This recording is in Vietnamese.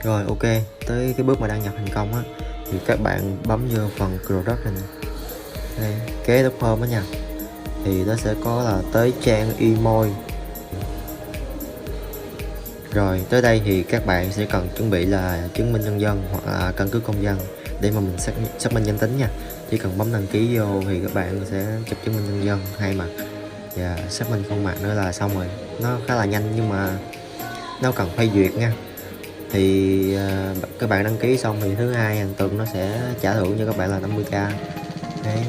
Rồi ok, tới cái bước mà đăng nhập thành công á thì các bạn bấm vô phần product này nè. Đây, kế lúc hôm á nha, thì nó sẽ có là tới trang email. Rồi tới đây thì các bạn sẽ cần chuẩn bị là chứng minh nhân dân hoặc là căn cước công dân để mà mình xác minh danh tính nha. Chỉ cần bấm đăng ký vô thì các bạn sẽ chụp chứng minh nhân dân 2 mặt và xác minh khuôn mặt nữa là xong rồi. Nó khá là nhanh nhưng mà nó cần phê duyệt nha. Thì các bạn đăng ký xong thì thứ hai hàng tuần nó sẽ trả thưởng cho các bạn là 50k. Đấy.